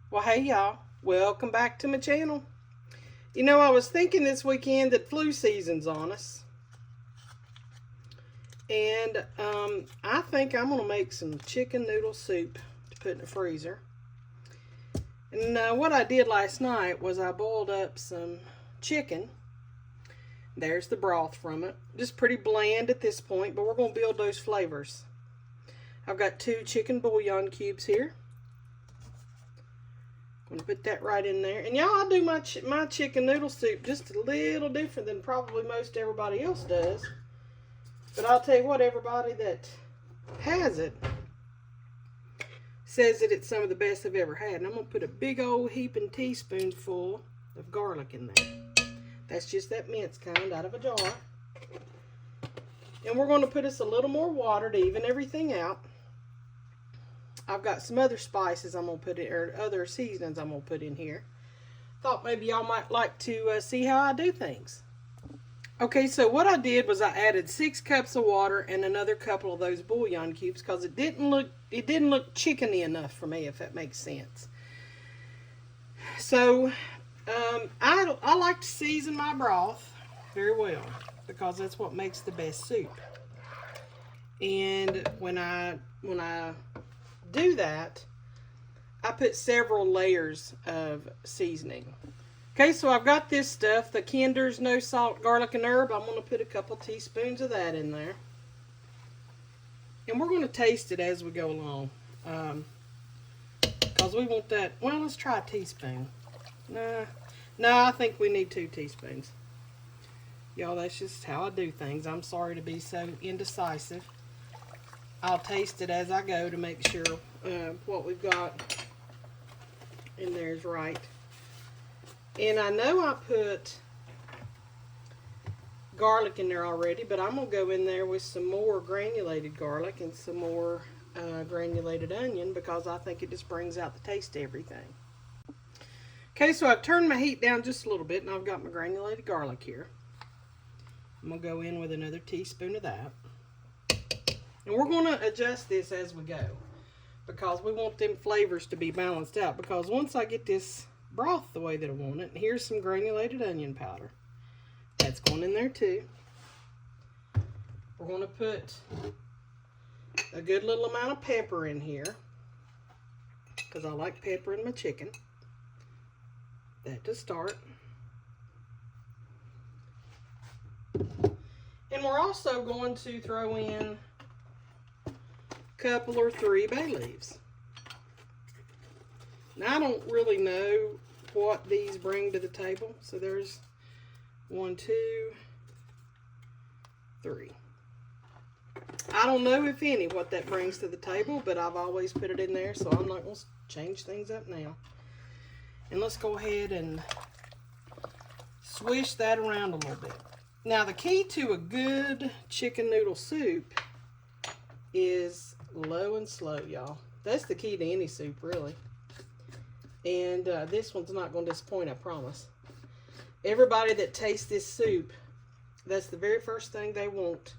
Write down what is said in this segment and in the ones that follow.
Well, hey y'all, welcome back to my channel. I was thinking this weekend that flu season's on us. And I think I'm going to make some chicken noodle soup to put in the freezer. And what I did last night was I boiled up some chicken. There's the broth from it. Just pretty bland at this point, but we're going to build those flavors. I've got 2 chicken bouillon cubes here. I'm going to put that right in there. And y'all, I do my chicken noodle soup just a little different than probably most everybody else does. But I'll tell you what, everybody that has it says that it's some of the best they've ever had. And I'm going to put a big old heaping teaspoonful of garlic in there. That's just that mince kind out of a jar. And we're going to put us a little more water to even everything out. I've got some other spices I'm going to put in, or other seasonings I'm going to put in here. Thought maybe y'all might like to see how I do things. Okay, so what I did was I added 6 cups of water and another couple of those bouillon cubes because it didn't look chickeny enough for me, if that makes sense. So I like to season my broth very well because that's what makes the best soup. And when I do that, I put several layers of seasoning. Okay, so I've got this stuff, the Kinder's no salt, garlic, and herb. I'm going to put a couple teaspoons of that in there. And we're going to taste it as we go along. Because we want that, well, let's try a teaspoon. No, I think we need 2 teaspoons. Y'all, that's just how I do things. I'm sorry to be so indecisive. I'll taste it as I go to make sure what we've got in there is right. And I know I put garlic in there already, but I'm going to go in there with some more granulated garlic and some more granulated onion because I think it just brings out the taste of everything. Okay, so I've turned my heat down just a little bit and I've got my granulated garlic here. I'm going to go in with another teaspoon of that. And we're going to adjust this as we go because we want them flavors to be balanced out, because once I get this broth the way that I want it, and here's some granulated onion powder. That's going in there too. We're going to put a good little amount of pepper in here because I like pepper in my chicken. That to start. And we're also going to throw in a couple or 3 bay leaves. Now, I don't really know what these bring to the table. So there's 1, 2, 3. I don't know, if any, what that brings to the table, but I've always put it in there, so I'm not going to change things up now. And let's go ahead and swish that around a little bit. Now, the key to a good chicken noodle soup is low and slow, y'all. That's the key to any soup, really. And this one's not going to disappoint, I promise. Everybody that tastes this soup, that's the very first thing they want.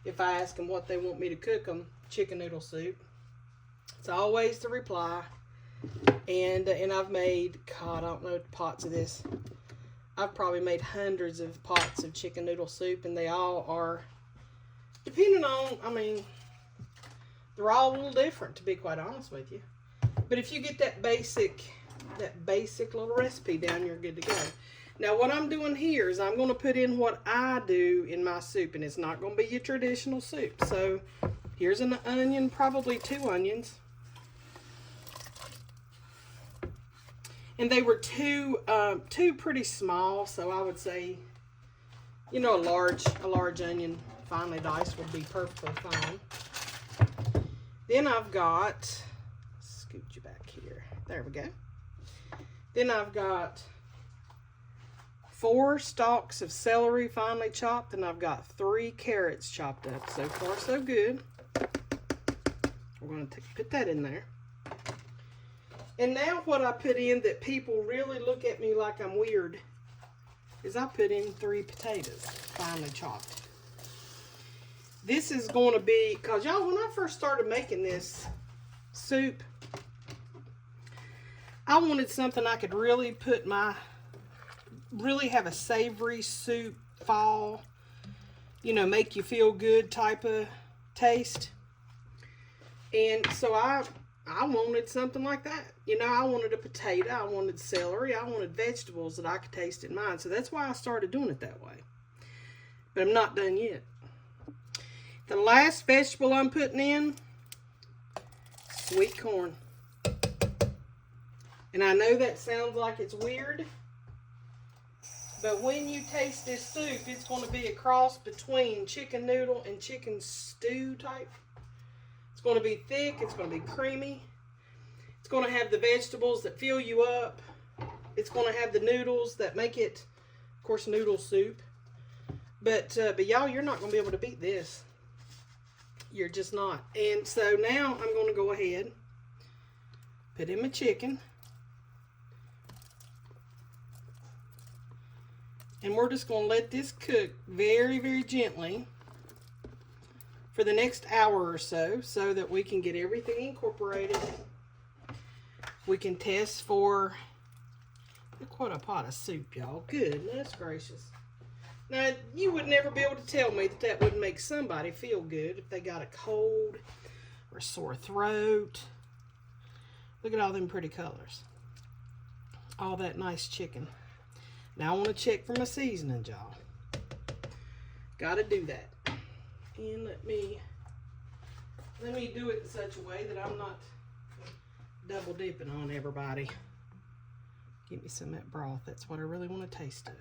If I ask them what they want me to cook them, chicken noodle soup. It's always the reply. And I've made, God, I don't know pots of this. I've probably made hundreds of pots of chicken noodle soup, and they all are, depending on, I mean, they're all a little different, to be quite honest with you. But if you get that basic little recipe down, you're good to go. Now, what I'm doing here is I'm going to put in what I do in my soup, and it's not going to be your traditional soup. So here's an onion, probably 2 onions. And they were two pretty small, so I would say, a large onion finely diced would be perfectly fine. Then I've got, scoot you back here. There we go. Then I've got 4 stalks of celery finely chopped, and I've got 3 carrots chopped up. So far, so good. We're going to put that in there. And now what I put in that people really look at me like I'm weird is I put in 3 potatoes, finely chopped. This is going to be, because y'all, when I first started making this soup, I wanted something I could really really have a savory soup, fall, you know, make you feel good type of taste. And so I wanted something like that. You know, I wanted a potato, I wanted celery, I wanted vegetables that I could taste in mine. So that's why I started doing it that way. But I'm not done yet. The last vegetable I'm putting in, sweet corn. And I know that sounds like it's weird, but when you taste this soup, it's going to be a cross between chicken noodle and chicken stew type. It's going to be thick, it's going to be creamy. It's going to have the vegetables that fill you up. It's going to have the noodles that make it, of course, noodle soup. But y'all, you're not going to be able to beat this. You're just not. And so now I'm going to go ahead, put in my chicken. And we're just going to let this cook very, very gently for the next hour or so that we can get everything incorporated. We can test for, look what a pot of soup, y'all. Goodness gracious. Now, you would never be able to tell me that that wouldn't make somebody feel good if they got a cold or a sore throat. Look at all them pretty colors. All that nice chicken. Now I want to check for my seasoning, y'all. Gotta do that. And let me do it in such a way that I'm not double dipping on everybody. Give me some of that broth. That's what I really want to taste of.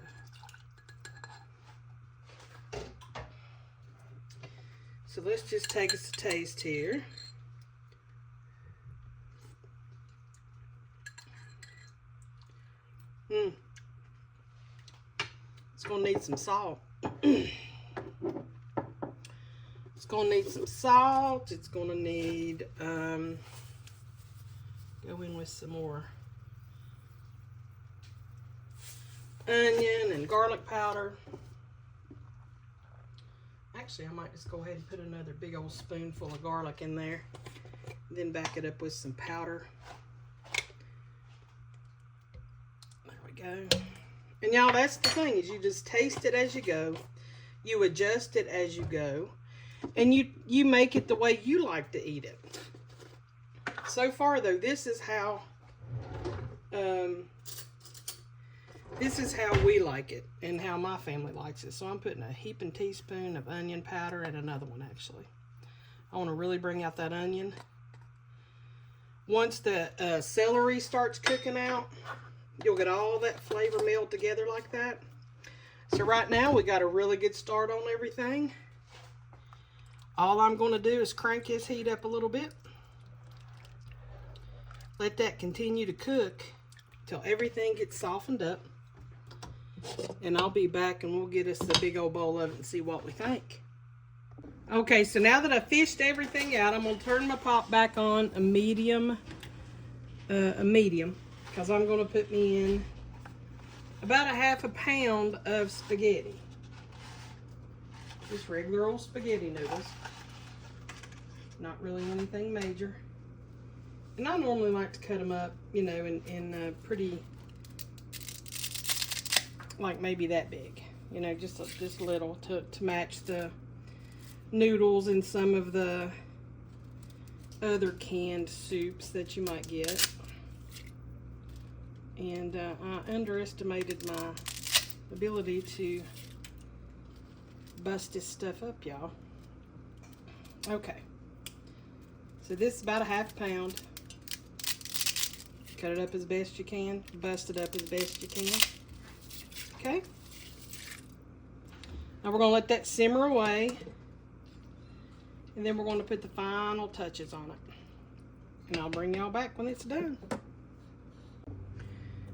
So let's just take us a taste here. It's going to need some salt. It's going to need some salt. It's going to need, go in with some more onion and garlic powder. Actually, I might just go ahead and put another big old spoonful of garlic in there. Then back it up with some powder. There we go. And y'all, that's the thing, is you just taste it as you go. You adjust it as you go. And you make it the way you like to eat it. So far, though, this is how we like it and how my family likes it. So I'm putting a heaping teaspoon of onion powder and another one, actually. I want to really bring out that onion. Once the celery starts cooking out, you'll get all that flavor meld together like that. So right now, we got a really good start on everything. All I'm going to do is crank this heat up a little bit. Let that continue to cook till everything gets softened up. And I'll be back and we'll get us a big old bowl of it and see what we think. Okay, so now that I've fished everything out, I'm going to turn my pot back on a medium. Because I'm going to put me in about a half a pound of spaghetti. Just regular old spaghetti noodles. Not really anything major. And I normally like to cut them up, you know, in pretty, like maybe that big. You know, just little to match the noodles and some of the other canned soups that you might get. And I underestimated my ability to bust this stuff up, y'all. Okay. So this is about a half pound. Cut it up as best you can. Bust it up as best you can. Okay. Now we're going to let that simmer away. And then we're going to put the final touches on it. And I'll bring y'all back when it's done.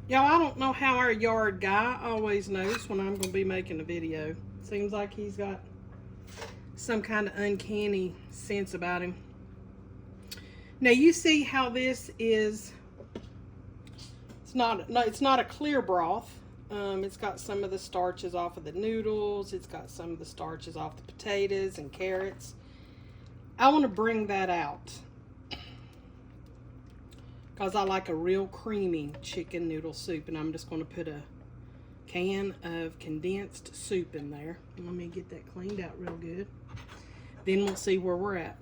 Y'all, I don't know how our yard guy always knows when I'm going to be making a video. Seems like he's got some kind of uncanny sense about him. Now you see how this is, it's not a clear broth. It's got some of the starches off of the noodles. It's got some of the starches off the potatoes and carrots. I want to bring that out. because I like a real creamy chicken noodle soup. And I'm just going to put a can of condensed soup in there. Let me get that cleaned out real good. Then we'll see where we're at.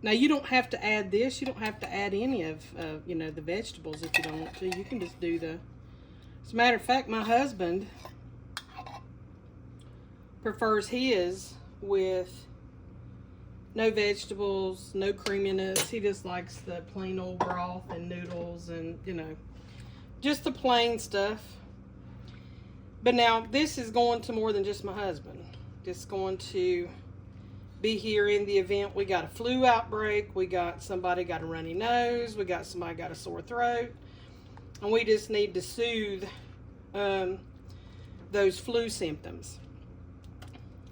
Now, you don't have to add this. You don't have to add any of, you know, the vegetables if you don't want to. You can just do the... As a matter of fact, my husband prefers his with no vegetables, no creaminess. He just likes the plain old broth and noodles and, you know, just the plain stuff. But now, this is going to more than just my husband. It's going to be here in the event we got a flu outbreak, we got somebody got a runny nose, we got somebody got a sore throat, and we just need to soothe those flu symptoms.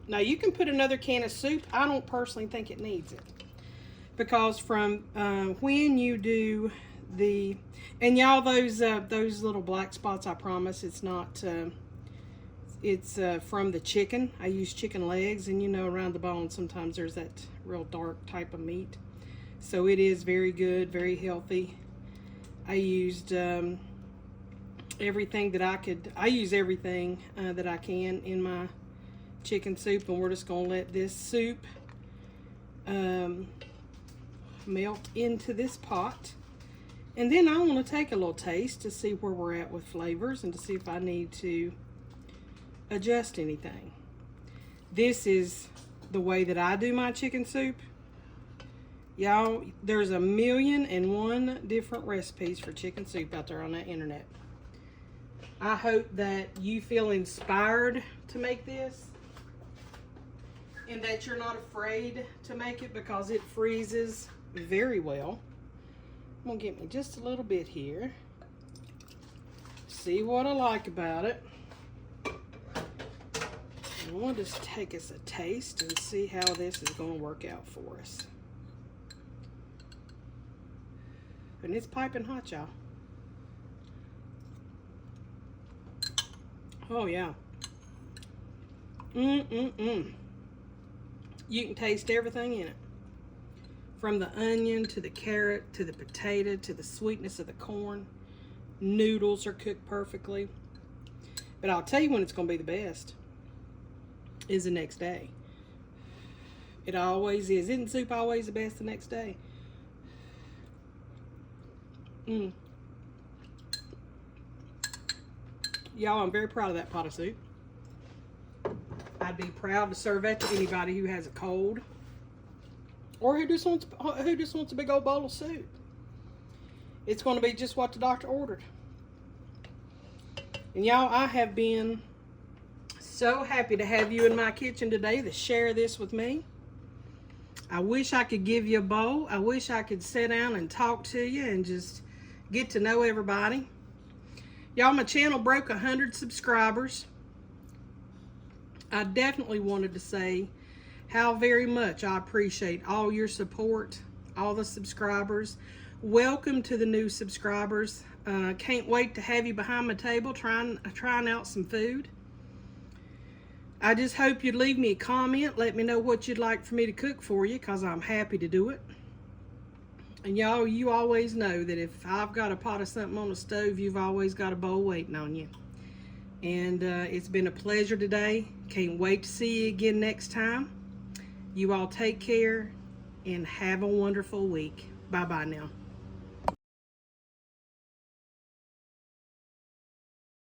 Now, you can put another can of soup. I don't personally think it needs it, because from when you do the, and y'all, those little black spots, I promise it's not it's from the chicken. I use chicken legs, and you know, around the bone sometimes there's that real dark type of meat. So it is very good, very healthy. I used everything that I could. I use everything that I can in my chicken soup, and we're just gonna let this soup melt into this pot. And then I want to take a little taste to see where we're at with flavors and to see if I need to adjust anything. This is the way that I do my chicken soup. Y'all, there's 1,000,001 different recipes for chicken soup out there on the internet. I hope that you feel inspired to make this and that you're not afraid to make it, because it freezes very well. I'm gonna get me just a little bit here. See what I like about it. And we'll just take us a taste and see how this is going to work out for us. And it's piping hot, y'all. Oh, yeah. You can taste everything in it. From the onion to the carrot to the potato to the sweetness of the corn. Noodles are cooked perfectly. But I'll tell you when it's going to be the best is the next day. It always is. Isn't soup always the best the next day? Y'all, I'm very proud of that pot of soup. I'd be proud to serve that to anybody who has a cold, or who just wants a big old bowl of soup. It's going to be just what the doctor ordered. And y'all, I have been so happy to have you in my kitchen today to share this with me. I wish I could give you a bowl. I wish I could sit down and talk to you and just get to know everybody. Y'all, my channel broke 100 subscribers. I definitely wanted to say how very much I appreciate all your support, all the subscribers. Welcome to the new subscribers. Can't wait to have you behind my table trying out some food. I just hope you'd leave me a comment. Let me know what you'd like for me to cook for you, because I'm happy to do it. And y'all, you always know that if I've got a pot of something on the stove, you've always got a bowl waiting on you. And it's been a pleasure today. Can't wait to see you again next time. You all take care and have a wonderful week. Bye-bye now.